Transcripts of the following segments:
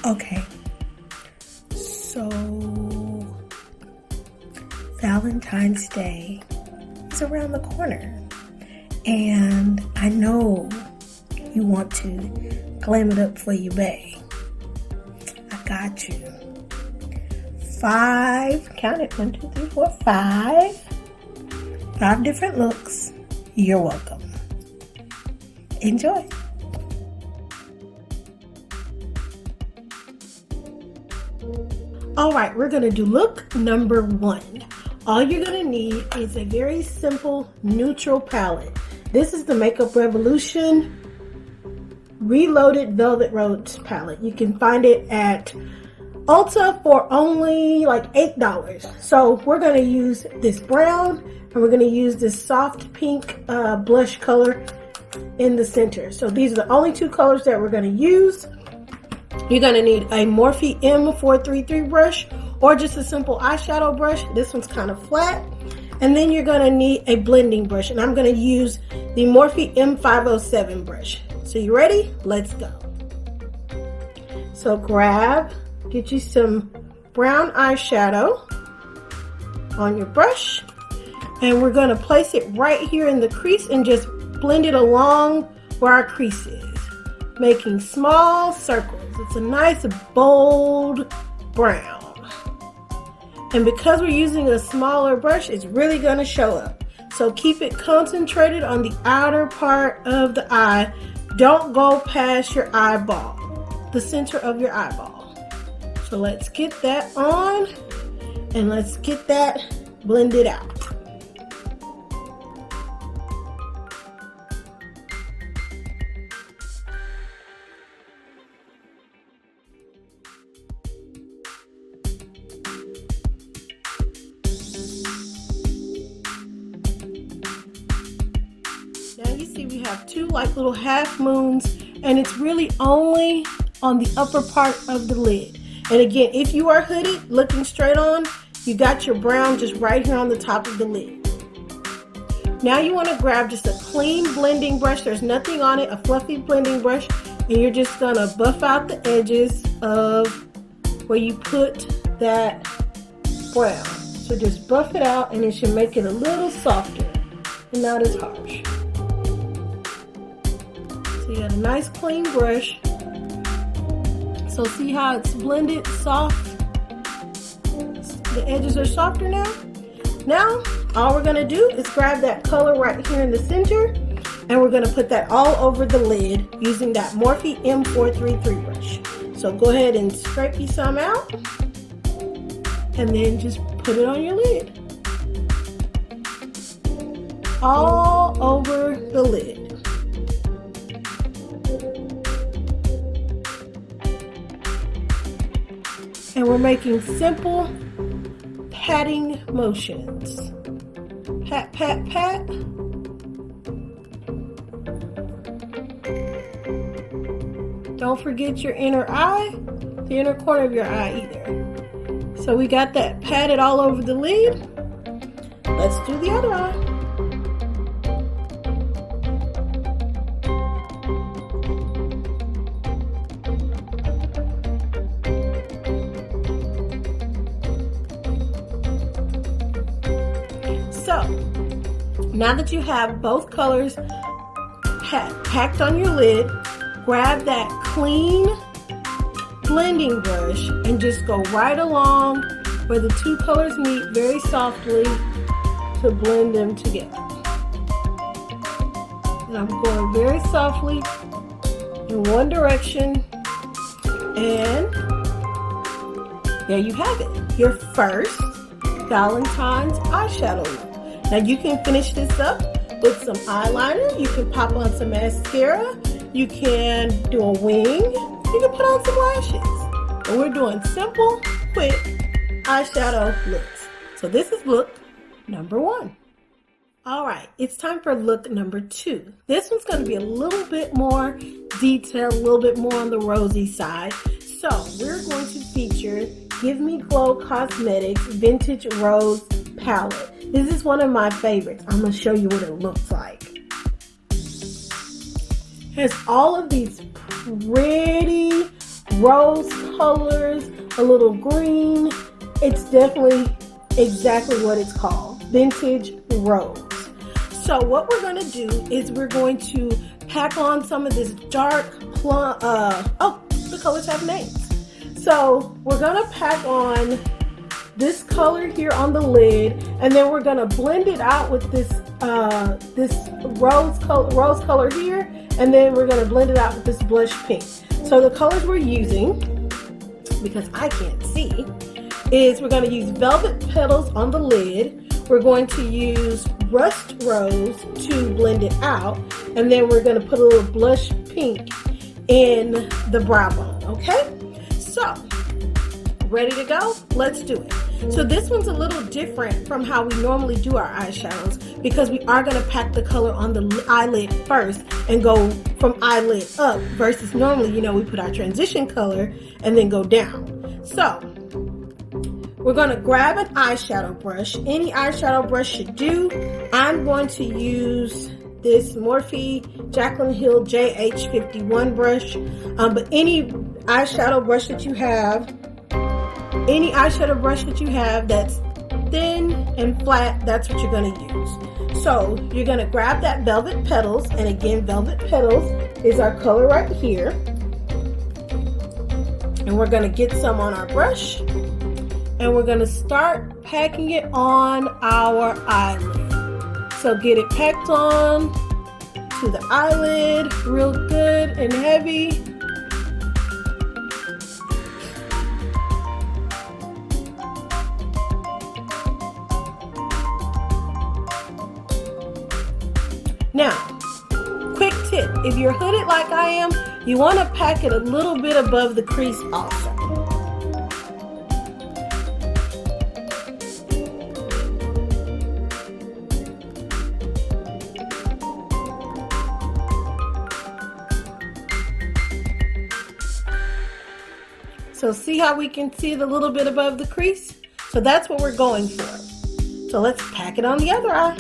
Okay, so Valentine's Day is around the corner, and I know you want to glam it up for your bae. I got you. 5, count it, 1, 2, 3, 4, 5. 5 different looks. You're welcome. Enjoy. All right, we're gonna do look number 1. All you're gonna need is a very simple neutral palette. This is the Makeup Revolution Reloaded Velvet Rose palette. You can find it at Ulta for only like $8. So we're gonna use this brown, and we're gonna use this soft pink blush color in the center. So these are the only 2 colors that we're gonna use. You're going to need a Morphe M433 brush or just a simple eyeshadow brush. This one's kind of flat. And then you're going to need a blending brush. And I'm going to use the Morphe M507 brush. So you ready? Let's go. So get you some brown eyeshadow on your brush. And we're going to place it right here in the crease and just blend it along where our crease is, making small circles. It's a nice bold brown. And because we're using a smaller brush, it's really going to show up. So keep it concentrated on the outer part of the eye. Don't go past your eyeball, the center of your eyeball. So let's get that on and let's get that blended out. Now you see we have 2 like little half moons, and it's really only on the upper part of the lid. And again, if you are hooded, looking straight on, you got your brown just right here on the top of the lid. Now you want to grab just a clean blending brush. There's nothing on it, a fluffy blending brush, and you're just going to buff out the edges of where you put that brown. So just buff it out, and it should make it a little softer and not as harsh. So you got a nice clean brush. So see how it's blended soft? The edges are softer now. Now, all we're gonna do is grab that color right here in the center, and we're gonna put that all over the lid using that Morphe M433 brush. So go ahead and scrape you some out, and then just put it on your lid. All over the lid. And we're making simple patting motions. Pat, pat, pat. Don't forget your inner eye, the inner corner of your eye either. So we got that patted all over the lid. Let's do the other eye. So, now that you have both colors packed on your lid, grab that clean blending brush and just go right along where the 2 colors meet very softly to blend them together. And I'm going very softly in one direction, and there you have it, your first Valentine's eyeshadow look. Now you can finish this up with some eyeliner, you can pop on some mascara, you can do a wing, you can put on some lashes. And we're doing simple, quick eyeshadow looks. So this is look number 1. All right, it's time for look number 2. This one's going to be a little bit more detailed, a little bit more on the rosy side. So we're going to feature Give Me Glow Cosmetics Vintage Rose Palette. This is one of my favorites. I'm going to show you what it looks like. It has all of these pretty rose colors, a little green. It's definitely exactly what it's called, vintage rose. So what we're going to do is we're going to pack on some of this dark plum, the colors have names. So we're going to pack on this color here on the lid, and then we're going to blend it out with this rose color here, and then we're going to blend it out with this blush pink. So the colors we're using, because I can't see, is we're going to use Velvet Petals on the lid. We're going to use Rust Rose to blend it out, and then we're going to put a little blush pink in the brow bone, okay? So, ready to go? Let's do it. So this one's a little different from how we normally do our eyeshadows because we are going to pack the color on the eyelid first and go from eyelid up versus normally, you know, we put our transition color and then go down. So, we're going to grab an eyeshadow brush. Any eyeshadow brush should do. I'm going to use this Morphe Jaclyn Hill JH51 brush. But any eyeshadow brush that you have, that's thin and flat, that's what you're going to use. So you're going to grab that Velvet Petals. And again, Velvet Petals is our color right here. And we're going to get some on our brush. And we're going to start packing it on our eyelid. So get it packed on to the eyelid real good and heavy. Now, quick tip, if you're hooded like I am, you want to pack it a little bit above the crease also. So see how we can see it a little bit above the crease? So that's what we're going for. So let's pack it on the other eye.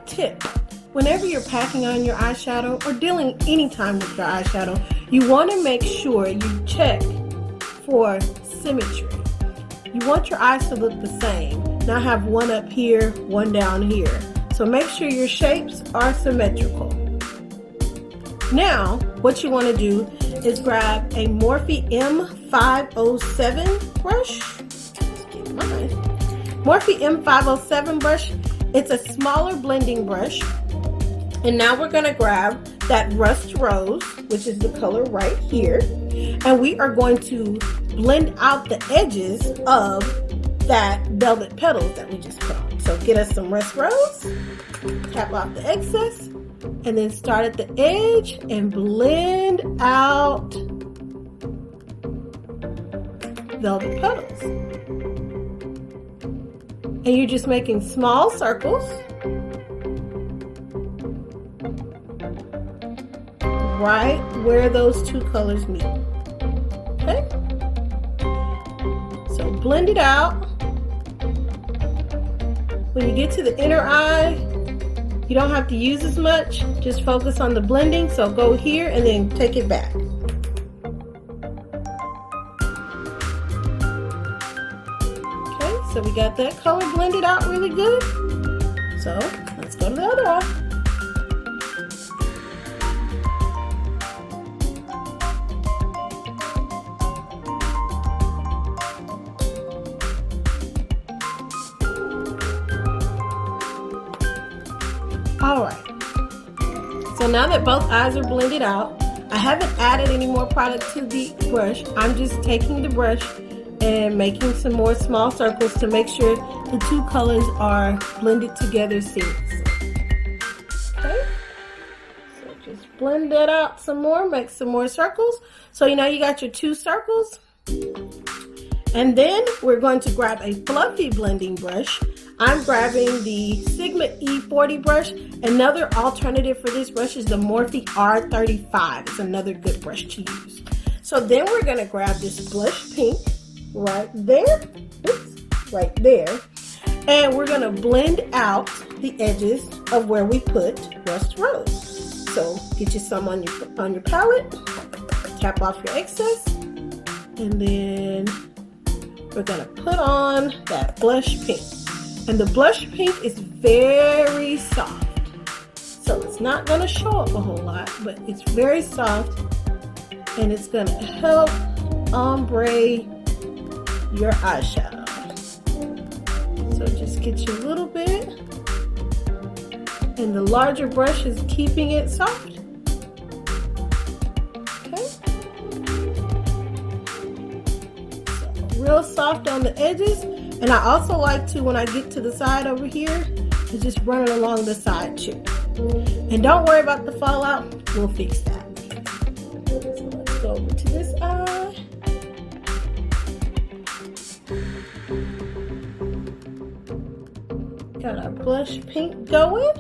Tip, whenever you're packing on your eyeshadow or dealing anytime with your eyeshadow, you want to make sure you check for symmetry. You want your eyes to look the same, not have one up here, one down here. So make sure your shapes are symmetrical. Now, what you want to do is grab a Morphe M507 brush. Let's get mine. Morphe M507 brush. It's a smaller blending brush. And now we're going to grab that Rust Rose, which is the color right here. And we are going to blend out the edges of that Velvet Petals that we just put on. So get us some Rust Rose, tap off the excess, and then start at the edge and blend out Velvet Petals. And you're just making small circles right where those two colors meet. Okay? So blend it out. When you get to the inner eye, you don't have to use as much. Just focus on the blending. So go here and then take it back. So we got that color blended out really good. So let's go to the other eye. All right. So now that both eyes are blended out, I haven't added any more product to the brush. I'm just taking the brush and making some more small circles to make sure the two colors are blended together seamlessly. Okay, so just blend that out some more, make some more circles. So you know you got your two circles. And then we're going to grab a fluffy blending brush. I'm grabbing the Sigma E40 brush. Another alternative for this brush is the Morphe R35. It's another good brush to use. So then we're going to grab this blush pink right there. Oops, right there. And we're going to blend out the edges of where we put Rust Rose. So get you some on your palette. Tap off your excess. And then we're going to put on that blush pink. And the blush pink is very soft. So it's not going to show up a whole lot, but it's very soft. And it's going to help ombre your eyeshadow. So just get you a little bit. And the larger brush is keeping it soft. Real soft on the edges, and I also like to, when I get to the side over here, to just run it along the side too. And don't worry about the fallout, we'll fix that. So let's go over to this eye. Got our blush pink going.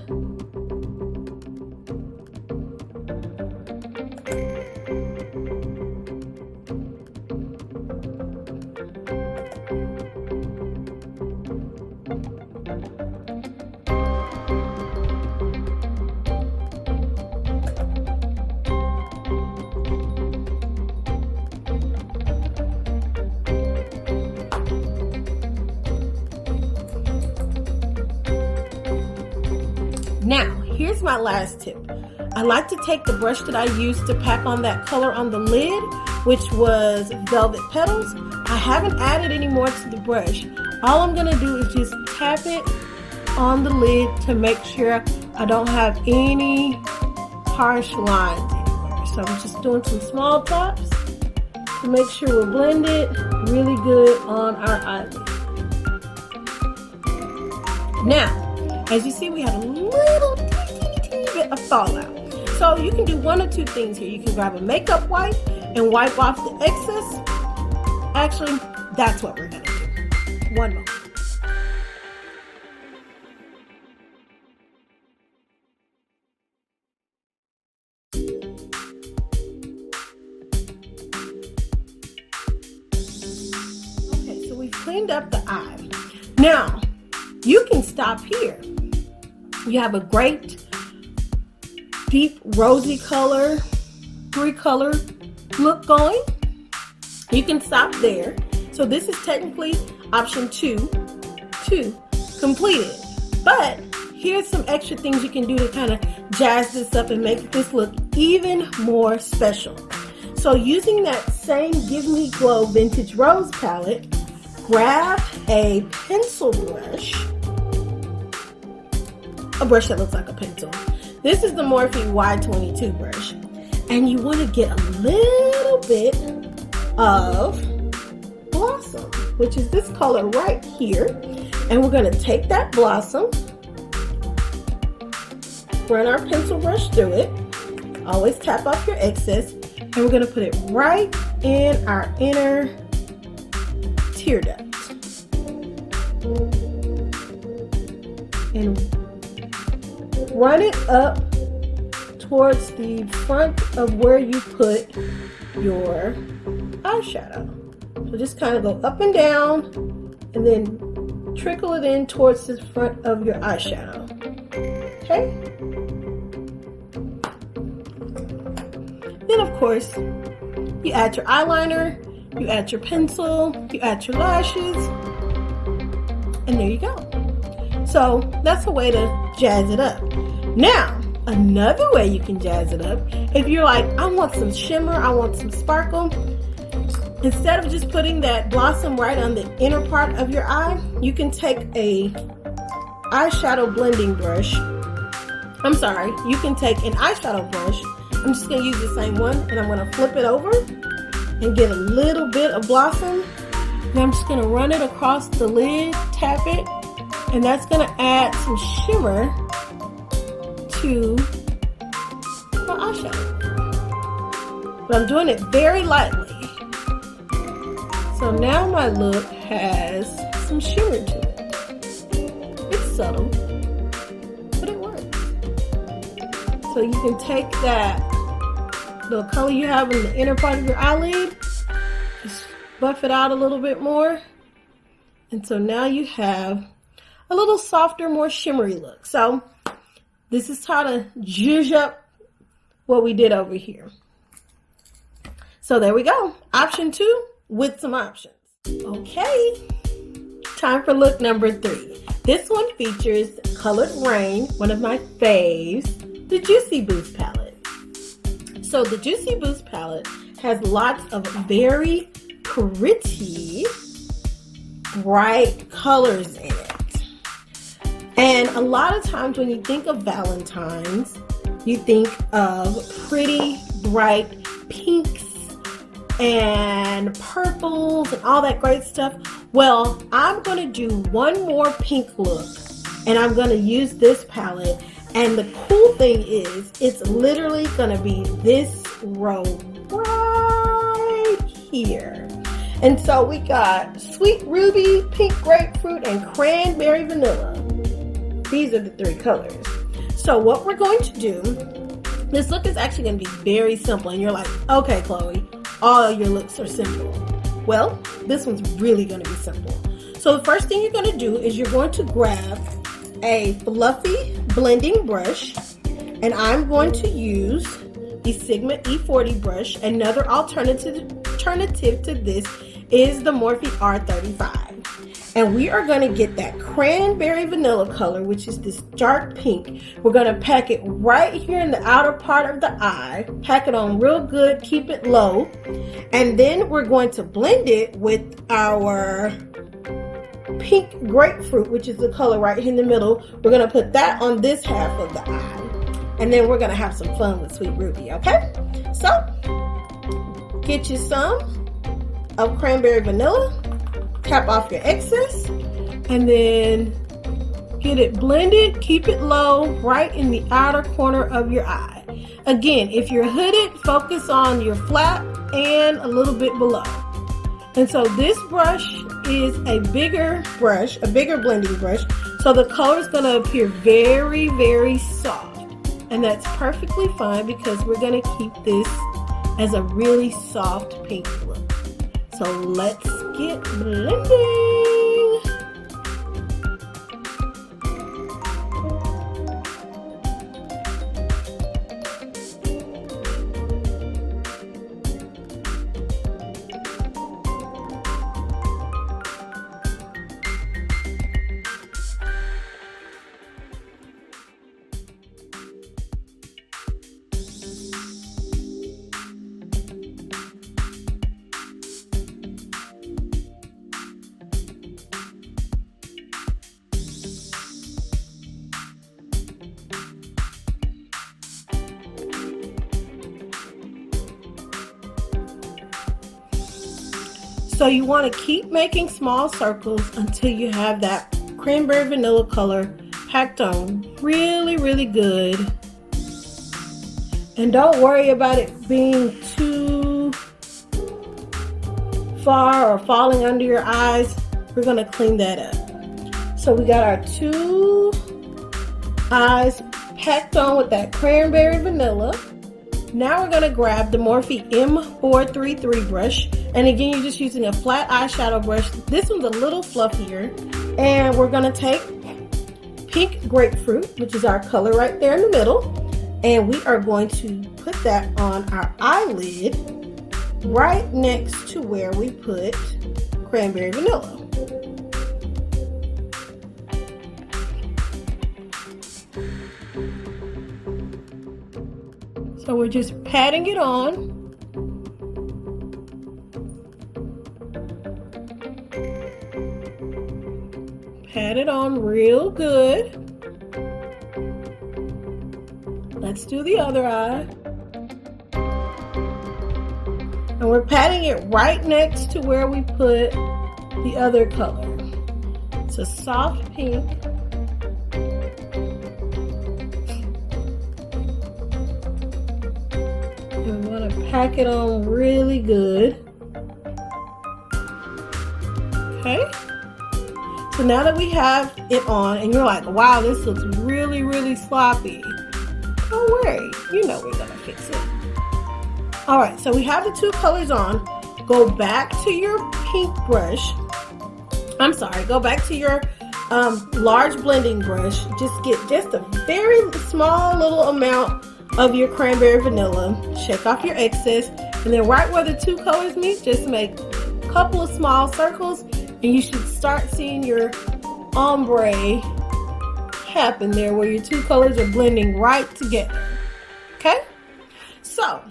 Now, here's my last tip. I like to take the brush that I used to pack on that color on the lid, which was Velvet Petals. I haven't added any more to the brush. All I'm gonna do is just tap it on the lid to make sure I don't have any harsh lines anywhere. So I'm just doing some small taps to make sure we're blended really good on our eyelid. Now, as you see, we have a little teeny bit of fallout. So you can do one or two things here. You can grab a makeup wipe and wipe off the excess. Actually, that's what we're gonna do. One moment. Okay, so we've cleaned up the eye. Now, you can stop here. You have a great deep rosy color, 3-color look going. You can stop there. So this is technically option 2 completed. But here's some extra things you can do to kind of jazz this up and make this look even more special. So using that same Give Me Glow Vintage Rose palette, grab a pencil brush. A brush that looks like a pencil. This is the Morphe Y22 brush. And you want to get a little bit of Blossom, which is this color right here. And we're going to take that Blossom, run our pencil brush through it. Always tap off your excess. And we're going to put it right in our inner tear duct. And run it up towards the front of where you put your eyeshadow. So just kind of go up and down and then trickle it in towards the front of your eyeshadow. Okay? Then of course, you add your eyeliner, you add your pencil, you add your lashes, and there you go. So that's a way to jazz it up. Now, another way you can jazz it up, if you're like, I want some shimmer, I want some sparkle, instead of just putting that Blossom right on the inner part of your eye, you can take a eyeshadow blending brush. I'm sorry, you can take an eyeshadow brush. I'm just going to use the same one, and I'm going to flip it over and get a little bit of Blossom. And I'm just going to run it across the lid, tap it, And that's gonna add some shimmer to my eyeshadow. But I'm doing it very lightly. So now my look has some shimmer to it. It's subtle, but it works. So you can take that, the color you have in the inner part of your eyelid, just buff it out a little bit more. And so now you have a little softer, more shimmery look. So this is how to zhuzh up what we did over here. So there we go. Option 2 with some options. Okay, time for look number 3. This one features ColouredRaine, one of my faves, the Juicy Boost palette. So the Juicy Boost palette has lots of very pretty, bright colors in it. And a lot of times when you think of Valentine's, you think of pretty, bright pinks and purples and all that great stuff. Well, I'm going to do one more pink look, and I'm going to use this palette. And the cool thing is, it's literally going to be this row right here. And so we got Sweet Ruby, Pink Grapefruit, and Cranberry Vanilla. These are the 3 colors. So what we're going to do, this look is actually going to be very simple. And you're like, okay, Chloe, all your looks are simple. Well, this one's really going to be simple. So the first thing you're going to do is you're going to grab a fluffy blending brush, and I'm going to use the Sigma E40 brush. Another alternative to this is the Morphe R35. And we are going to get that cranberry vanilla color, which is this dark pink. We're going to pack it right here in the outer part of the eye. Pack it on real good, keep it low. And then we're going to blend it with our pink grapefruit, which is the color right here in the middle. We're going to put that on this half of the eye. And then we're going to have some fun with Sweet Ruby, okay? So, get you some of cranberry vanilla. Tap off your excess, and then get it blended. Keep it low right in the outer corner of your eye. Again, if you're hooded, focus on your flap and a little bit below. And so this brush is a bigger brush, a bigger blending brush, so the color is going to appear very, very soft. And that's perfectly fine because we're going to keep this as a really soft pink look. So let's get blending. So you want to keep making small circles until you have that cranberry vanilla color packed on really, really good. And don't worry about it being too far or falling under your eyes. We're going to clean that up. So we got our 2 eyes packed on with that cranberry vanilla. Now we're going to grab the Morphe M433 brush. And again, you're just using a flat eyeshadow brush. This one's a little fluffier. And we're going to take Pink Grapefruit, which is our color right there in the middle. And we are going to put that on our eyelid right next to where we put Cranberry Vanilla. So we're just patting it on. Pat it on real good. Let's do the other eye. And we're patting it right next to where we put the other color. It's a soft pink. And we want to pack it on really good. Okay. So now that we have it on, and you're like, wow, this looks really, really sloppy. Don't worry, you know we're gonna fix it. All right, so we have the two colors on. Go back to your pink brush. I'm sorry, go back to your large blending brush. Just get just a very small little amount of your cranberry vanilla. Shake off your excess, and then right where the two colors meet, just make a couple of small circles, and you should start seeing your ombre happen there where your two colors are blending right together. Okay? So,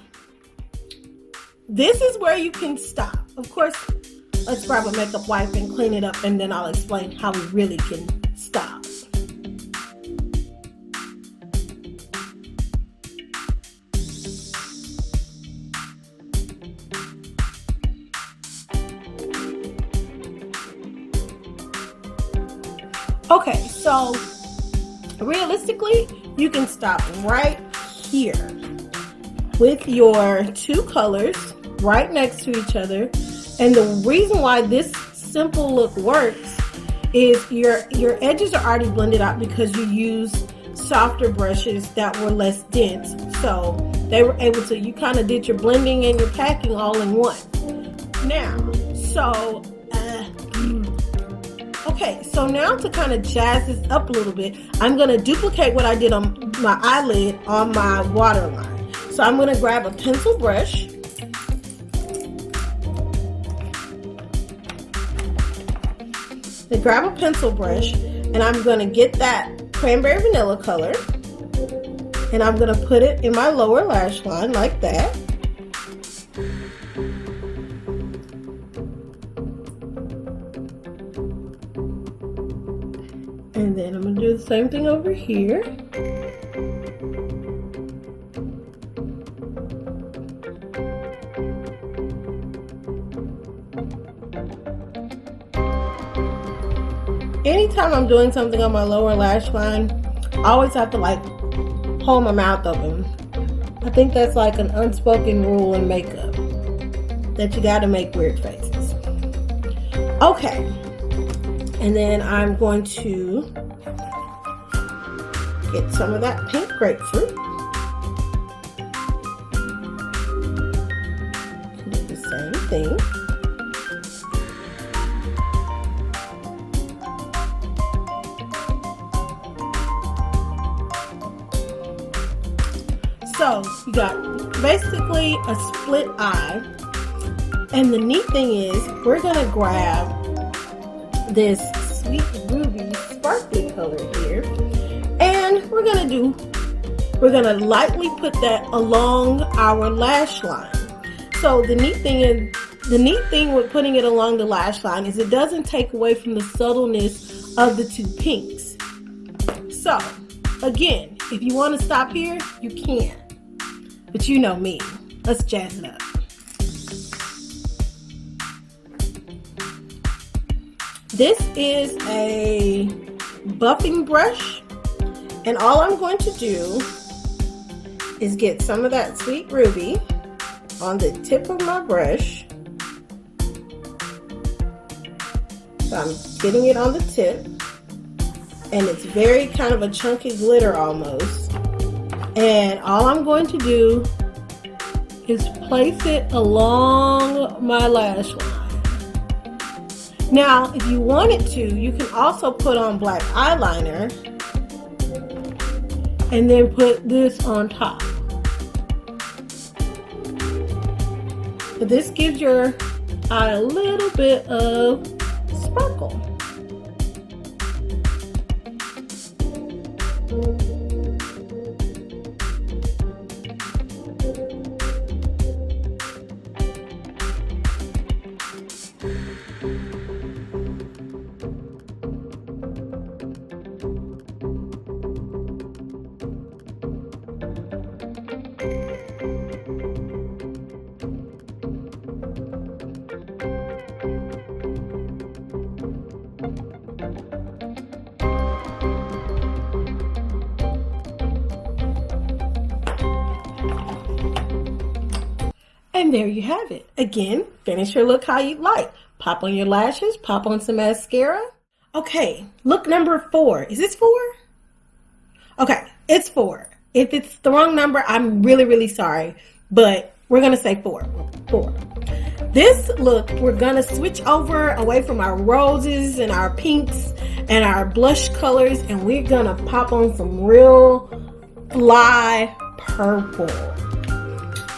this is where you can stop. Of course, let's grab a makeup wipe and clean it up, and then I'll explain how we really can stop. Okay, so realistically, you can stop right here with your two colors right next to each other. And the reason why this simple look works is your edges are already blended out because you use softer brushes that were less dense. So they were able to, you kind of did your blending and your packing all in one. Now, so okay, so now to kind of jazz this up a little bit, I'm going to duplicate what I did on my eyelid on my waterline. So I'm going to grab a pencil brush. Grab a pencil brush, and I'm going to get that cranberry vanilla color, and I'm going to put it in my lower lash line like that. And then I'm going to do the same thing over here. Anytime I'm doing something on my lower lash line, I always have to like hold my mouth open. I think that's like an unspoken rule in makeup, that you gotta make weird faces. Okay, and then I'm going to get some of that pink grapefruit. Do the same thing. So you got basically a split eye, and the neat thing is we're gonna grab this sweet ruby sparkly color here, and we're gonna lightly put that along our lash line. So the neat thing with putting it along the lash line is it doesn't take away from the subtleness of the two pinks. So again, if you want to stop here, you can. But you know me. Let's jazz it up. This is a buffing brush, and all I'm going to do is get some of that sweet ruby on the tip of my brush. So I'm getting it on the tip, and it's very kind of a chunky glitter almost. And all I'm going to do is place it along my lash line. Now, if you wanted to, you can also put on black eyeliner and then put this on top. But this gives your eye a little bit of sparkle. And there you have it. Again, finish your look how you like. Pop on your lashes, pop on some mascara. Okay, look number 4. Is this 4? Okay, it's 4. If it's the wrong number, I'm really, really sorry. But we're going to say 4. 4. This look, we're going to switch over away from our roses and our pinks and our blush colors. And we're going to pop on some real fly purple.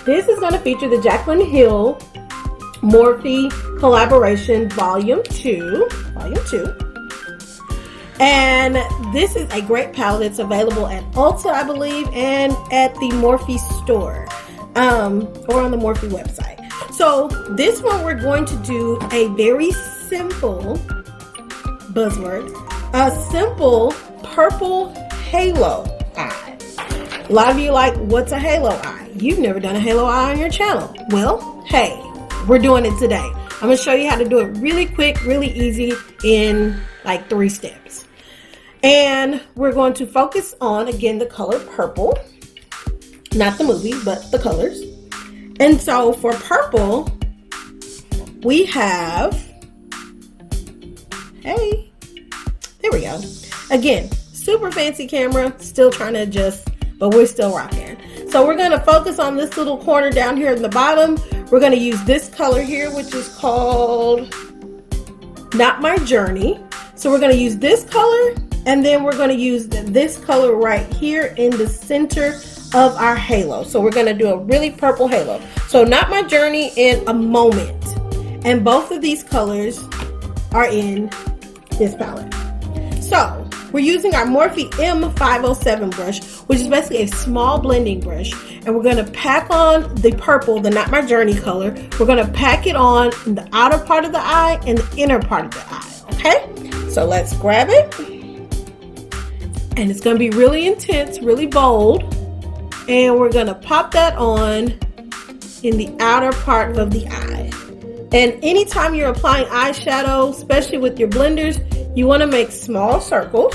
This is going to feature the Jaclyn Hill Morphe collaboration volume 2. And this is a great palette. It's available at Ulta, I believe, and at the Morphe store, or on the Morphe website. So this one, we're going to do a very simple buzzword, a simple purple halo eye. A lot of you like, what's a halo eye? You've never done a halo eye on your channel. Well, hey, we're doing it today. I'm going to show you how to do it really quick, really easy in like 3 steps. And we're going to focus on, again, the color purple. Not the movie, but the colors. And so for purple, we have, hey, there we go. Again, super fancy camera, still trying to adjust, but we're still rocking. So we're going to focus on this little corner down here at the bottom. We're going to use this color here, which is called Not My Journey. So we're going to use this color, and then we're going to use this color right here in the center of our halo. So we're going to do a really purple halo. So Not My Journey and A Moment. And both of these colors are in this palette. So we're using our Morphe M507 brush, which is basically a small blending brush. And we're going to pack on the purple, the Not My Journey color. We're going to pack it on in the outer part of the eye and the inner part of the eye. Okay? So let's grab it. And it's going to be really intense, really bold. And we're going to pop that on in the outer part of the eye. And anytime you're applying eyeshadow, especially with your blenders, you want to make small circles.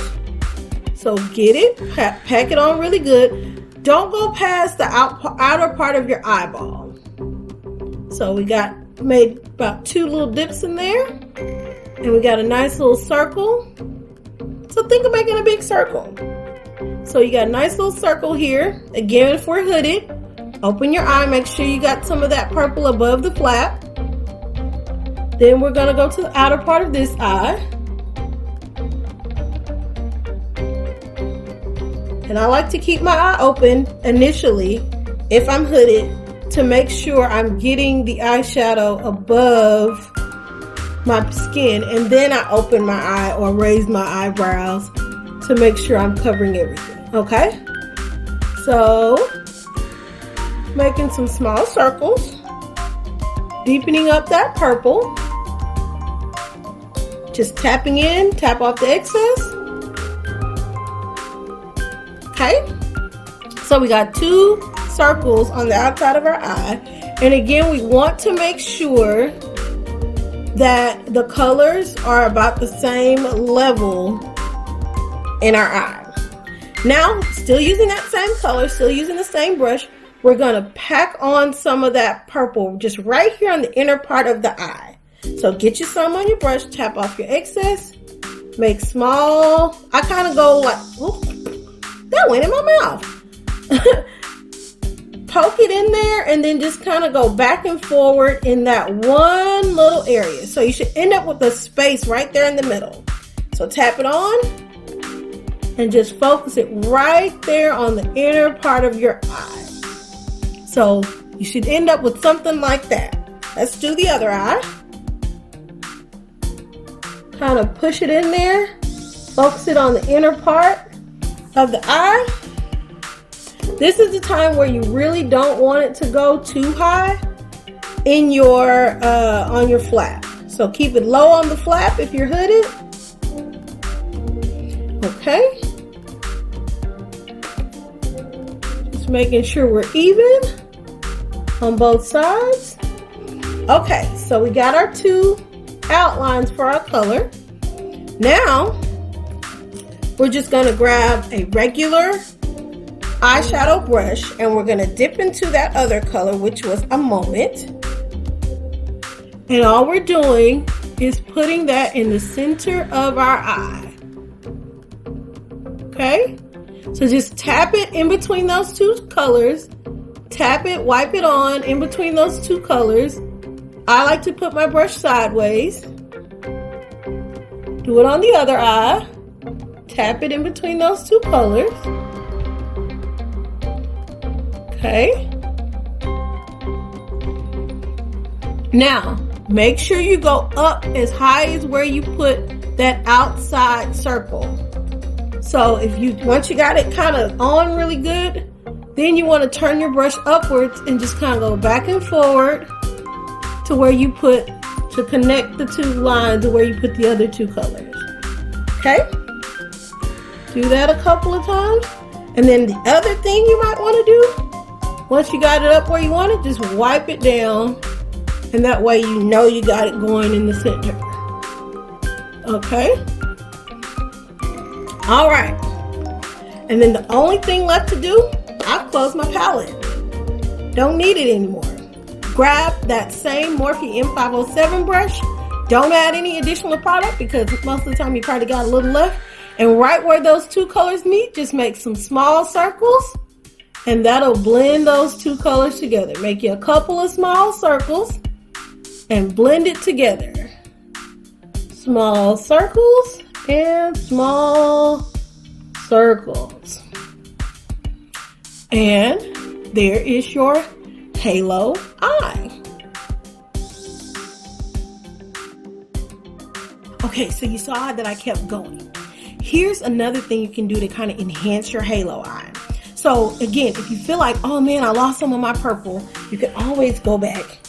So get it, pack it on really good. Don't go past the outer part of your eyeball. So we made about 2 little dips in there. And we got a nice little circle. So think of making a big circle. So you got a nice little circle here. Again, if we're hooded, open your eye. Make sure you got some of that purple above the flap. Then we're going to go to the outer part of this eye. And I like to keep my eye open initially, if I'm hooded, to make sure I'm getting the eyeshadow above my skin. And then I open my eye or raise my eyebrows to make sure I'm covering everything. Okay? So, making some small circles, deepening up that purple, just tapping in, tap off the excess. Okay, so we got 2 circles on the outside of our eye, and again, we want to make sure that the colors are about the same level in our eye. Now, still using that same color, still using the same brush, we're going to pack on some of that purple just right here on the inner part of the eye. So get you some on your brush, tap off your excess, make small, I kind of go like, whoop, that went in my mouth. Poke it in there and then just kind of go back and forward in that one little area. So you should end up with a space right there in the middle. So tap it on and just focus it right there on the inner part of your eye. So you should end up with something like that. Let's do the other eye. Kind of push it in there. Focus it on the inner part of the eye. This is the time where you really don't want it to go too high in your on your flap. So keep it low on the flap if you're hooded. Okay. Just making sure we're even on both sides. Okay, so we got our 2 outlines for our color. Now we're just going to grab a regular eyeshadow brush, and we're going to dip into that other color, which was a moment. And all we're doing is putting that in the center of our eye. Okay? So just tap it in between those two colors. Tap it, wipe it on in between those two colors. I like to put my brush sideways. Do it on the other eye. Tap it in between those two colors. Okay. Now, make sure you go up as high as where you put that outside circle. So once you got it kind of on really good, then you want to turn your brush upwards and just kind of go back and forward to where you put, to connect the two lines to where you put the other two colors. Okay? Do that a couple of times. And then the other thing you might want to do, once you got it up where you want it, just wipe it down. And that way you know you got it going in the center. Okay? All right. And then the only thing left to do, I've closed my palette. Don't need it anymore. Grab that same Morphe M507 brush. Don't add any additional product because most of the time you probably got a little left. And right where those two colors meet, just make some small circles. And that'll blend those two colors together. Make you a couple of small circles and blend it together. Small circles and small circles. And there is your halo eye. Okay, so you saw that I kept going. Here's another thing you can do to kind of enhance your halo eye. So again, if you feel like, oh man, I lost some of my purple, you can always go back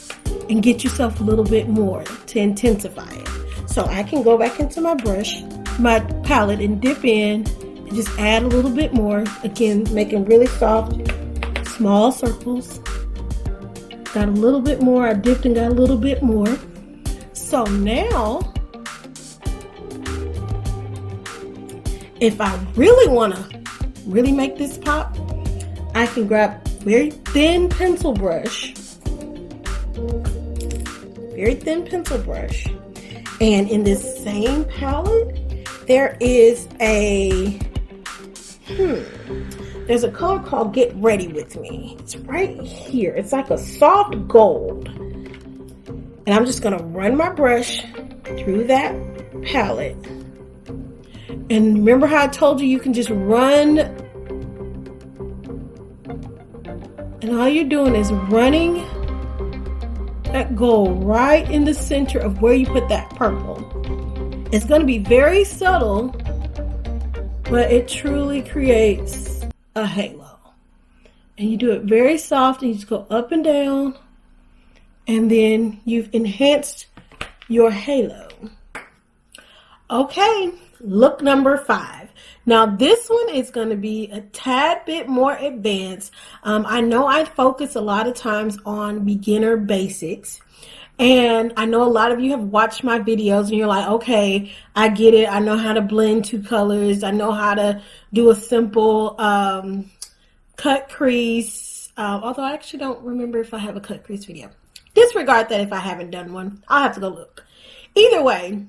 and get yourself a little bit more to intensify it. So I can go back into my brush, my palette, and dip in and just add a little bit more. Again, making really soft, small circles. Got a little bit more. I dipped and got a little bit more. So now, if I really want to really make this pop, I can grab very thin pencil brush. Very thin pencil brush. And in this same palette, there is there's a color called Get Ready With Me. It's right here. It's like a soft gold. And I'm just going to run my brush through that palette. And remember how I told you can just run, and all you're doing is running that gold right in the center of where you put that purple. It's going to be very subtle, but it truly creates a halo. And you do it very soft, and you just go up and down, and then you've enhanced your halo. Okay, look number 5. Now this one is going to be a tad bit more advanced. I know I focus a lot of times on beginner basics, and I know a lot of you have watched my videos and you're like, okay, I get it. I know how to blend two colors. I know how to do a simple cut crease, although I actually don't remember if I have a cut crease video. Disregard that if I haven't done one. I'll have to go look. Either way,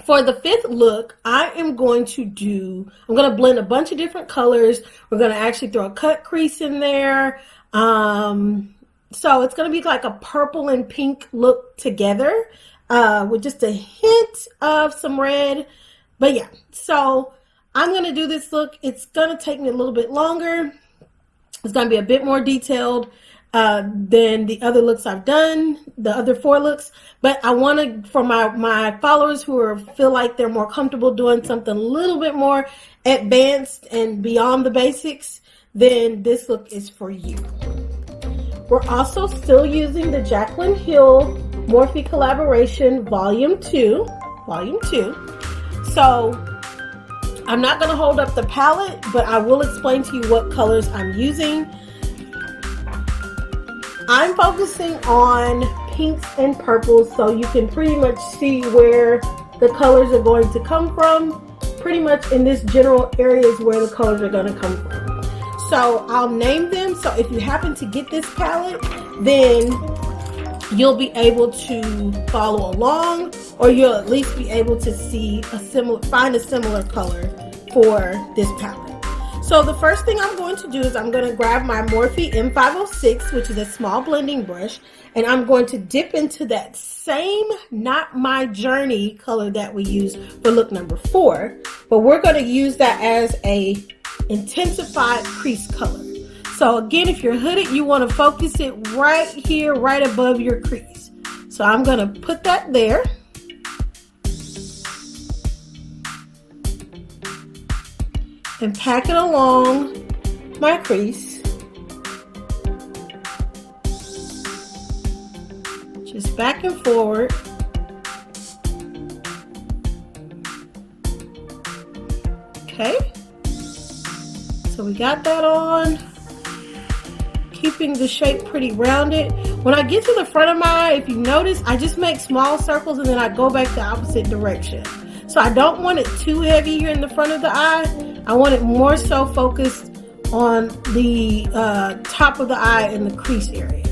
for the 5th look, I'm going to blend a bunch of different colors. We're going to actually throw a cut crease in there. So it's going to be like a purple and pink look together with just a hint of some red. But yeah, so I'm going to do this look. It's going to take me a little bit longer. It's going to be a bit more detailed than the other looks I've done, the other 4 looks. But I want to, for my followers who feel like they're more comfortable doing something a little bit more advanced and beyond the basics, then this look is for you. We're also still using the Jaclyn Hill Morphe Collaboration Volume 2. So I'm not going to hold up the palette, but I will explain to you what colors I'm using. I'm focusing on pinks and purples, so you can pretty much see where the colors are going to come from. Pretty much in this general area is where the colors are going to come from. So I'll name them. So if you happen to get this palette, then you'll be able to follow along, or you'll at least be able to see find a similar color for this palette. So the first thing I'm going to do is I'm going to grab my Morphe M506, which is a small blending brush, and I'm going to dip into that same Not My Journey color that we used for look number 4, but we're going to use that as a intensified crease color. So again, if you're hooded, you want to focus it right here, right above your crease. So I'm going to put that there. And pack it along my crease. Just back and forward. Okay. So we got that on. Keeping the shape pretty rounded. When I get to the front of my eye, if you notice, I just make small circles and then I go back the opposite direction. So I don't want it too heavy here in the front of the eye. I want it more so focused on the top of the eye and the crease area.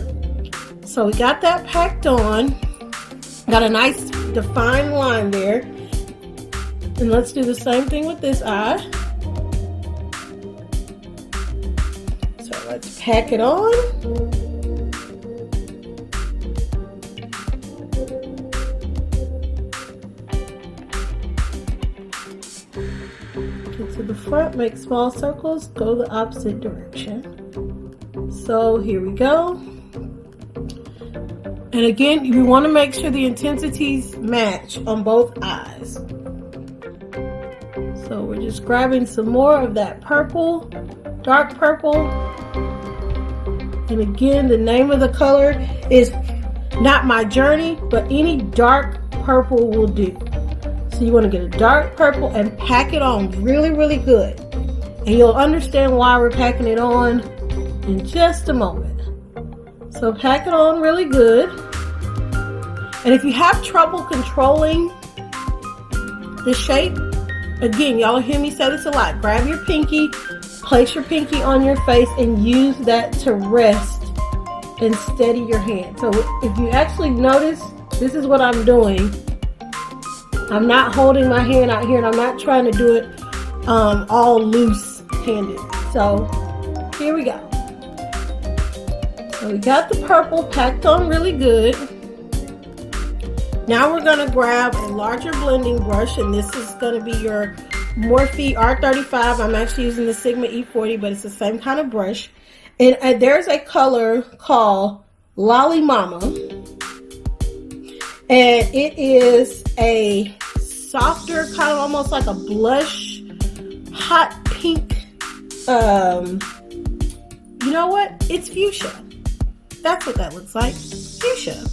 So we got that packed on. Got a nice defined line there. And let's do the same thing with this eye. So let's pack it on. To the front, make small circles, go the opposite direction. So here we go. And again, you want to make sure the intensities match on both eyes. So we're just grabbing some more of that purple, dark purple. And again, the name of the color is Not My Journey, but any dark purple will do. So you want to get a dark purple and pack it on really, really good. And you'll understand why we're packing it on in just a moment. So pack it on really good. And if you have trouble controlling the shape, again, y'all hear me say this a lot. Grab your pinky, place your pinky on your face, and use that to rest and steady your hand. So if you actually notice, this is what I'm doing. I'm not holding my hand out here, and I'm not trying to do it all loose-handed. So here we go. So we got the purple packed on really good. Now we're going to grab a larger blending brush, and this is going to be your Morphe R35. I'm actually using the Sigma E40, but it's the same kind of brush. And there's a color called Lolly Mama. And it is a softer, kind of almost like a blush, hot pink. You know what? It's fuchsia. That's what that looks like. Fuchsia.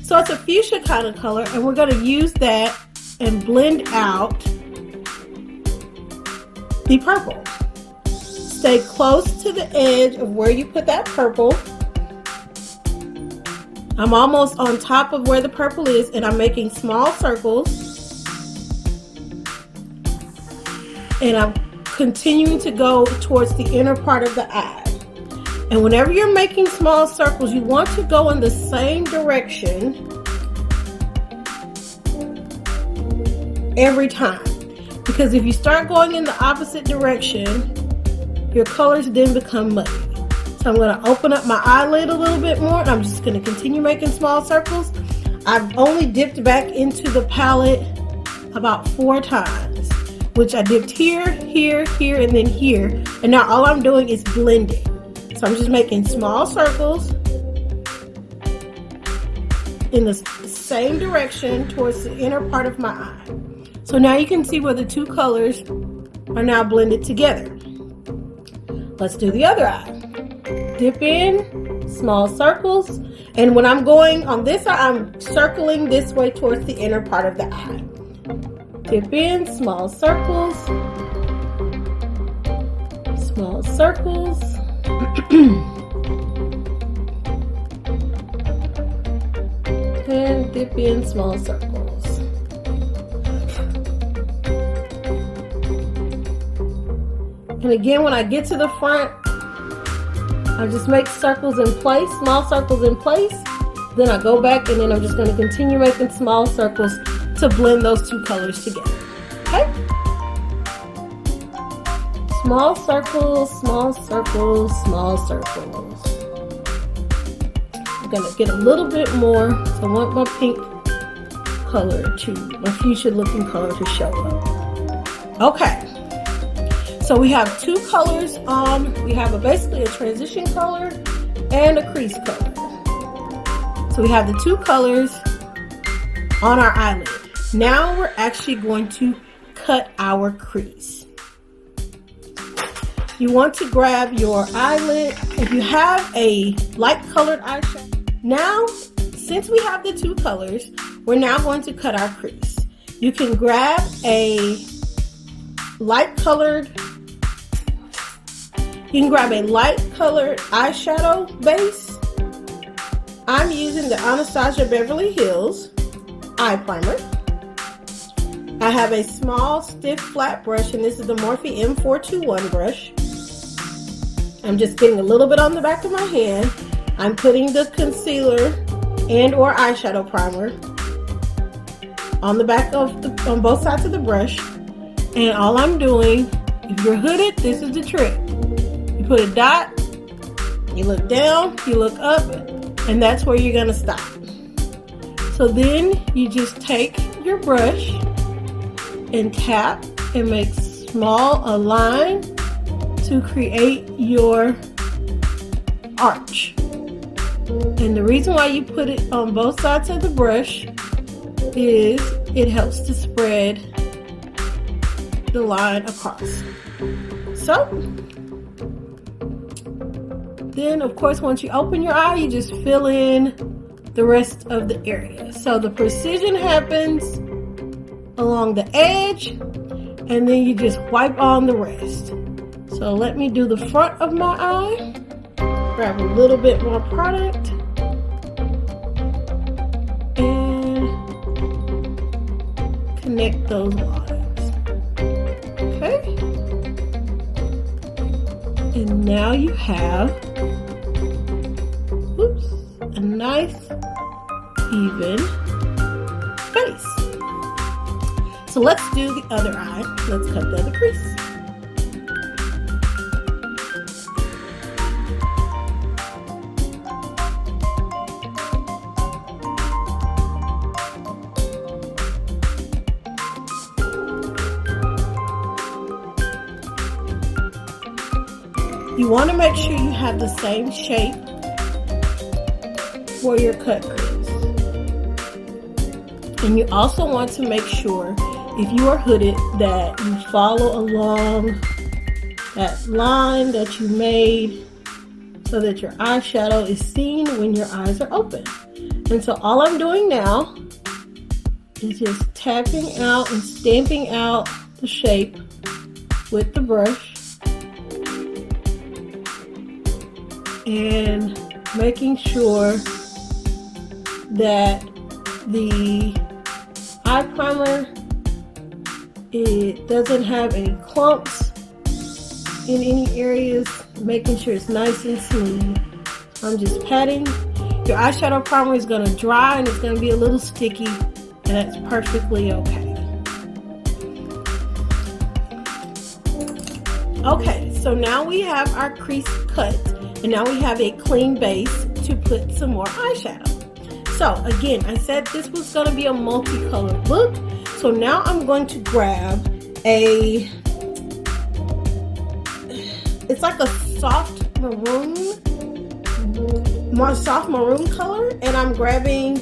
So it's a fuchsia kind of color, and we're going to use that and blend out the purple. Stay close to the edge of where you put that purple. I'm almost on top of where the purple is, and I'm making small circles. And I'm continuing to go towards the inner part of the eye. And whenever you're making small circles, you want to go in the same direction every time. Because if you start going in the opposite direction, your colors then become muddy. So I'm going to open up my eyelid a little bit more, and I'm just going to continue making small circles. I've only dipped back into the palette about 4 times, which I dipped here, here, here, and then here. And now all I'm doing is blending. So I'm just making small circles in the same direction towards the inner part of my eye. So now you can see where the two colors are now blended together. Let's do the other eye. Dip in, small circles, and when I'm going on this eye, I'm circling this way towards the inner part of the eye. Dip in, small circles, small circles, and dip in, small circles. And again, when I get to the front, I just make circles in place, small circles in place. Then I go back and then I'm just going to continue making small circles to blend those two colors together. Okay? Small circles, small circles, small circles. I'm going to get a little bit more. So I want my pink color my fuchsia looking color to show up. Okay. So we have two colors on. We have basically a transition color and a crease color. So we have the two colors on our eyelid. Now we're actually going to cut our crease. You want to grab your eyelid. If you have a light colored eyeshadow. Now, since we have the two colors, we're now going to cut our crease. You can grab a light colored eyeshadow base. I'm using the Anastasia Beverly Hills eye primer. I have a small stiff flat brush, and this is the Morphe M421 brush. I'm just getting a little bit on the back of my hand. I'm putting the concealer and or eyeshadow primer on the back of on both sides of the brush. And all I'm doing, if you're hooded, this is the trick. You put a dot, you look down, you look up, and that's where you're gonna stop. So then you just take your brush and tap and make a line to create your arch. And the reason why you put it on both sides of the brush is it helps to spread the line across. So then of course once you open your eye, you just fill in the rest of the area. So the precision happens along the edge, and then you just wipe on the rest. So let me do the front of my eye. Grab a little bit more product and connect those lines. Okay. And now you have a nice even face. So let's do the other eye. Let's cut the other crease. You want to make sure you have the same shape for your cut crease. And you also want to make sure, if you are hooded, that you follow along that line that you made so that your eyeshadow is seen when your eyes are open. And so all I'm doing now is just tapping out and stamping out the shape with the brush and making sure that the eye primer, it doesn't have any clumps in any areas, making sure it's nice and smooth. I'm just patting. Your eyeshadow primer is going to dry and it's going to be a little sticky, and that's perfectly okay. Okay, so now we have our crease cut, and now we have a clean base to put some more eyeshadow. So again, I said this was going to be a multicolored look. So now I'm going to grab it's like a soft maroon color, and I'm grabbing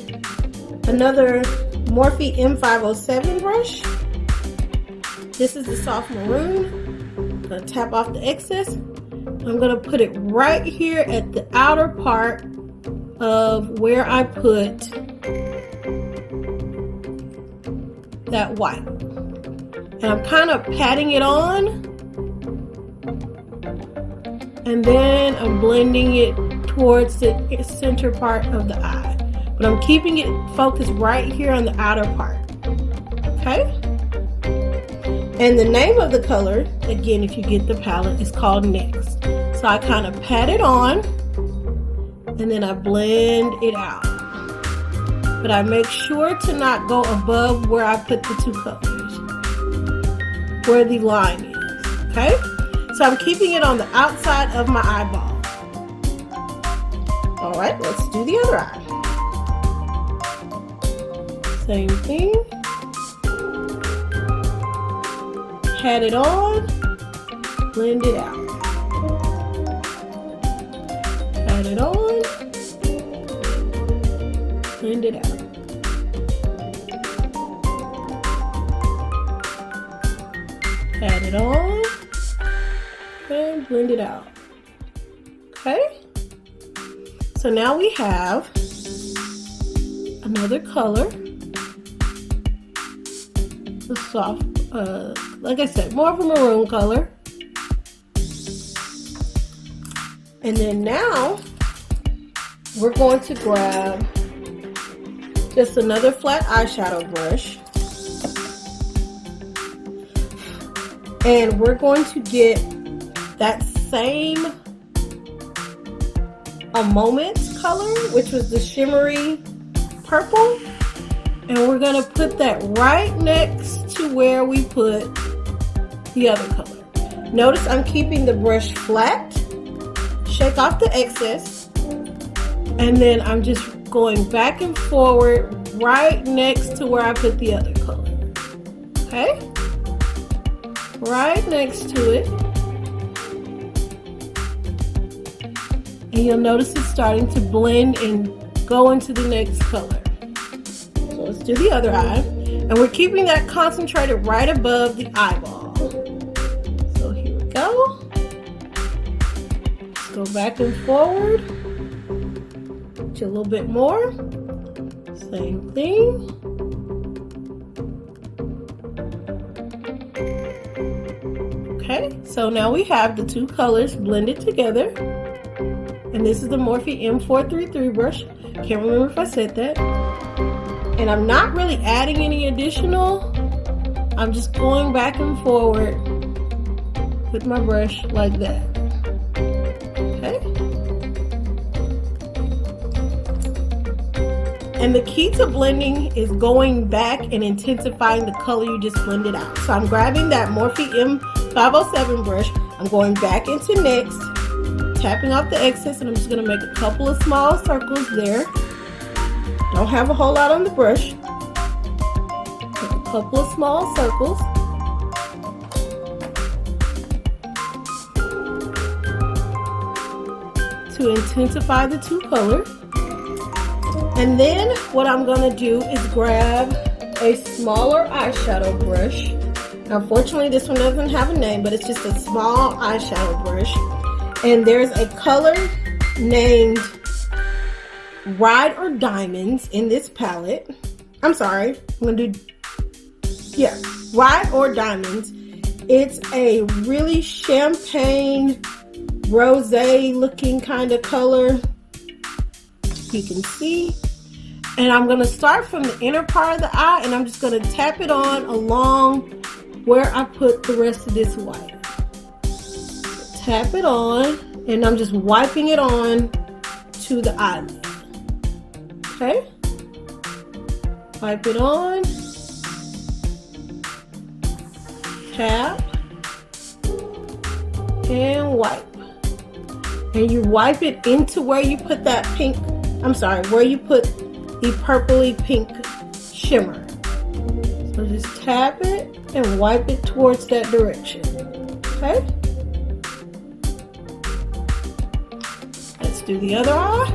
another Morphe M507 brush. This is the soft maroon. I'm going to tap off the excess. I'm going to put it right here at the outer part of where I put that white. And I'm kind of patting it on, and then I'm blending it towards the center part of the eye. But I'm keeping it focused right here on the outer part. Okay? And the name of the color, again, if you get the palette, is called Next. So I kind of pat it on and then I blend it out. But I make sure to not go above where I put the two colors, where the line is, okay? So I'm keeping it on the outside of my eyeball. All right, let's do the other eye. Same thing. Pat it on, blend it out. Pat it on, blend it out. Pat it on, and blend it out. Okay? So now we have another color. The soft, like I said, more of a maroon color. And then now we're going to grab just another flat eyeshadow brush. And we're going to get that same A Moment color, which was the shimmery purple. And we're going to put that right next to where we put the other color. Notice I'm keeping the brush flat. Shake off the excess. And then I'm just going back and forward right next to where I put the other color. Okay? Right next to it. And you'll notice it's starting to blend and go into the next color. So let's do the other eye. And we're keeping that concentrated right above the eyeball. So here we go. Let's go back and forward. Just a little bit more. Same thing. Okay, so now we have the two colors blended together. And this is the Morphe M433 brush. Can't remember if I said that. And I'm not really adding any additional. I'm just going back and forward with my brush like that. Okay. And the key to blending is going back and intensifying the color you just blended out. So I'm grabbing that Morphe M507 brush. I'm going back into next, tapping off the excess, and I'm just going to make a couple of small circles there. Don't have a whole lot on the brush. Make a couple of small circles. To intensify the two colors. And then what I'm going to do is grab a smaller eyeshadow brush. Now, fortunately, this one doesn't have a name, but it's just a small eyeshadow brush. And there's a color named Ride or Diamonds in this palette. I'm sorry, I'm gonna do, yeah, Ride or Diamonds. It's a really champagne rosé looking kind of color. You can see. And I'm gonna start from the inner part of the eye, and I'm just gonna tap it on along where I put the rest of this white. Tap it on, and I'm just wiping it on to the eyelid. Okay? Wipe it on. Tap. And wipe. And you wipe it into where you put that pink, I'm sorry, where you put the purpley pink shimmer. So just tap it and wipe it towards that direction. Okay? Let's do the other eye.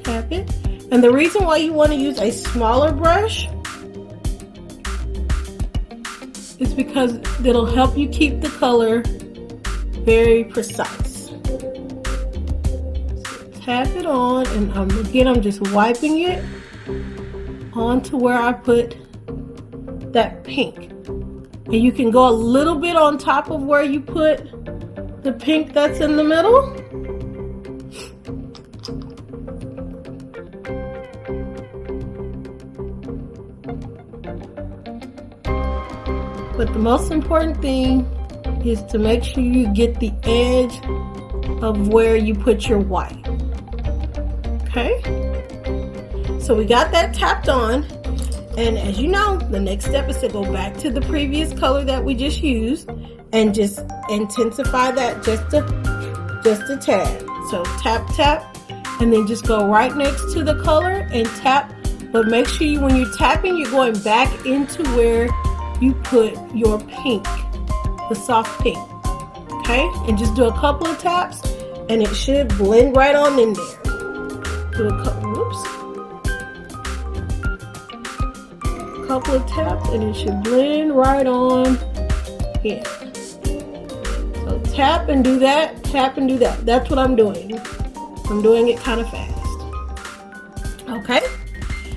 Tap it. And the reason why you want to use a smaller brush is because it'll help you keep the color very precise. So tap it on, and again, I'm just wiping it onto where I put that pink. And you can go a little bit on top of where you put the pink that's in the middle. But the most important thing is to make sure you get the edge of where you put your white. Okay, so we got that tapped on, and as you know, the next step is to go back to the previous color that we just used and just intensify that just a tad. So tap, tap, and then just go right next to the color and tap, but make sure you, when you're tapping, you're going back into where you put your pink, the soft pink. Okay, and just do a couple of taps and it should blend right on in there. Do a couple of taps and it should blend right on in. So tap and do that, tap and do that. That's what I'm doing. I'm doing it kind of fast. Okay,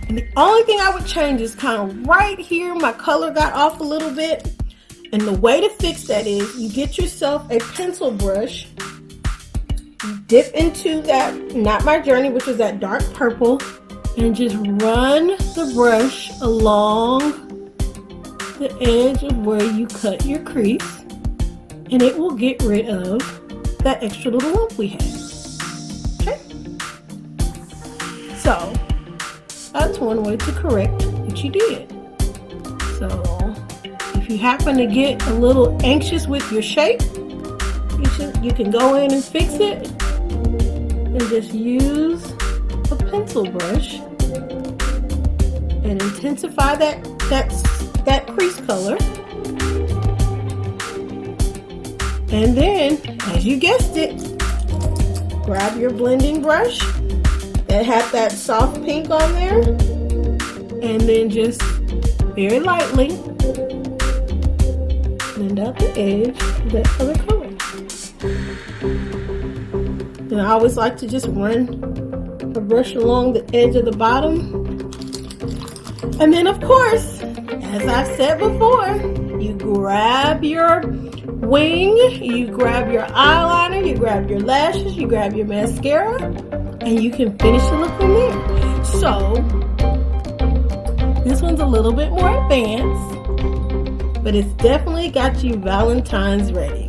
and the only thing I would change is kind of right here, my color got off a little bit. And the way to fix that is you get yourself a pencil brush, you dip into that Not My Journey, which is that dark purple, and just run the brush along the edge of where you cut your crease, and it will get rid of that extra little lump we had. Okay? So that's one way to correct what you did. So if you happen to get a little anxious with your shape, you can go in and fix it and just use a pencil brush and intensify that crease color. And then, as you guessed it, grab your blending brush that had that soft pink on there, and then just very lightly blend out the edge of that other color. And I always like to just run the brush along the edge of the bottom. And then, of course, as I've said before, you grab your wing, you grab your eyeliner, you grab your lashes, you grab your mascara, and you can finish the look from there. So, this one's a little bit more advanced, but it's definitely got you Valentine's ready.